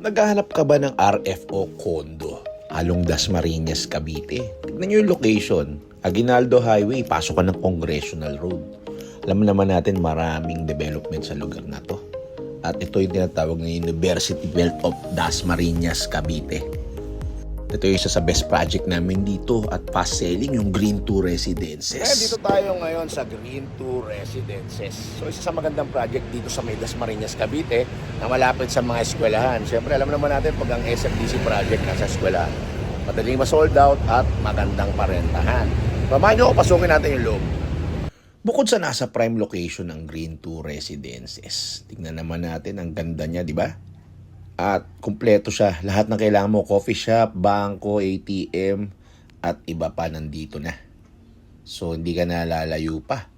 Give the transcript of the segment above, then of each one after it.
Naghahanap ka ba ng RFO condo? Along Dasmariñas, Cavite. Tignan nyo yung location. Aguinaldo Highway, pasok ka ng Congressional Road. Alam naman natin maraming development sa lugar na to. At ito yung tinatawag na University Belt of Dasmariñas, Cavite. Ito yung isa sa best project namin dito at fast selling yung Green 2 Residences. Dito tayo ngayon sa Green 2 Residences. So isa sa magandang project dito sa may Dasmariñas, Cavite na malapit sa mga eskwelahan. Siyempre alam naman natin pag ang SMDC project nasa eskwelahan, madaling ma-sold out at magandang parentahan. Pamahan nyo, pasukin natin yung loob. Bukod sa nasa prime location ng Green 2 Residences, tingnan naman natin ang ganda niya, di ba? At kumpleto siya. Lahat ng kailangan mo, coffee shop, bangko, ATM, at iba pa nandito na. So, hindi ka na lalayo pa.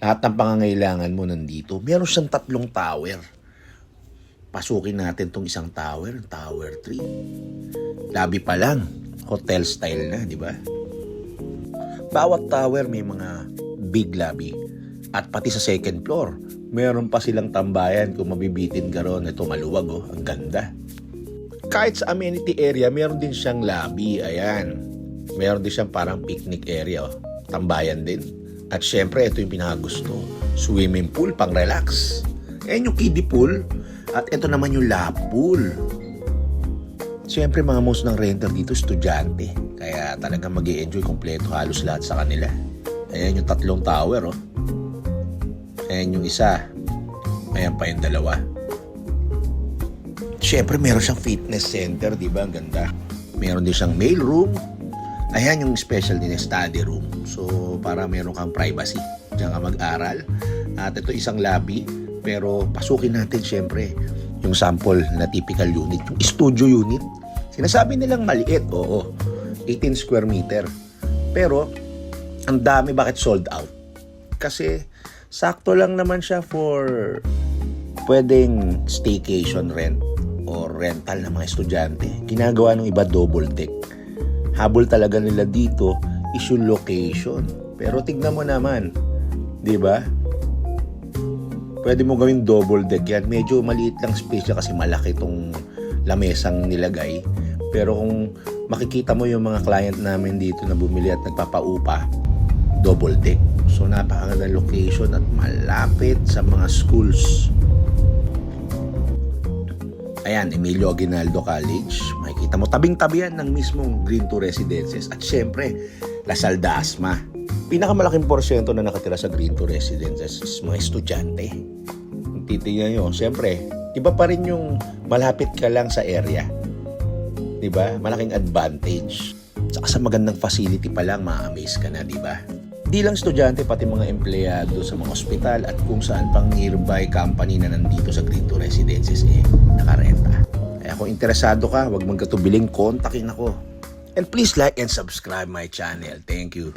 Lahat ng pangangailangan mo nandito. Meron siyang 3 tower. Pasukin natin tong isang tower, Tower 3. Lobby pa lang. Hotel style na, di ba? Bawat tower may mga big lobby. At pati sa second floor, meron pa silang tambayan kung mabibitin ka ron. Ito maluwag, oh. Ang ganda. Kahit sa amenity area, meron din siyang lobby. Ayan. Meron din siyang parang picnic area, oh. Tambayan din. At syempre, ito yung pinakagusto. Swimming pool, pang relax. Ayan yung kiddie pool. At ito naman yung lap pool. Syempre, mga most ng renter dito, estudyante. Kaya talagang mag-i-enjoy kompleto halos lahat sa kanila. Ayan yung 3 tower, oh. Ayan yung isa. Ayan pa yung 2. Siyempre, meron siyang fitness center, di ba? Ang ganda. Meron din siyang mail room. Ayan yung special din na study room. So, para meron kang privacy. Diyan ka mag-aral. At ito isang lobby. Pero pasukin natin, siyempre, yung sample na typical unit. Yung studio unit. Sinasabi nilang maliit. Oo. 18 square meter. Pero, ang dami. Bakit sold out? Kasi sakto lang naman siya for pwedeng staycation rent or rental ng mga estudyante. Ginagawa ng iba double deck. Habol talaga nila dito is yung location. Pero tignan mo naman, di ba? Pwede mo gawing double deck yan. Medyo maliit lang space niya kasi malaki itong lamesang nilagay. Pero kung makikita mo yung mga client namin dito na bumili at nagpapaupa, double deck. So, napakagandang location at malapit sa mga schools. Ayan, Emilio Aguinaldo College. Makikita mo, tabing-tabi yan ng mismong Green 2 Residences. At syempre, Lasal Dasma. Pinakamalaking porsyento na nakatira sa Green 2 Residences is mga estudyante. Kung titignan nyo, syempre, iba pa rin yung malapit ka lang sa area. Diba? Malaking advantage. Saka sa magandang facility pa lang, ma-amaze ka na, diba? Di lang estudyante, pati mga empleyado sa mga ospital at kung saan pang nearby company na nandito sa Green 2 Residences nakarenta. Kaya kung interesado ka, huwag magkatubiling, kontakin ako. And please like and subscribe my channel. Thank you.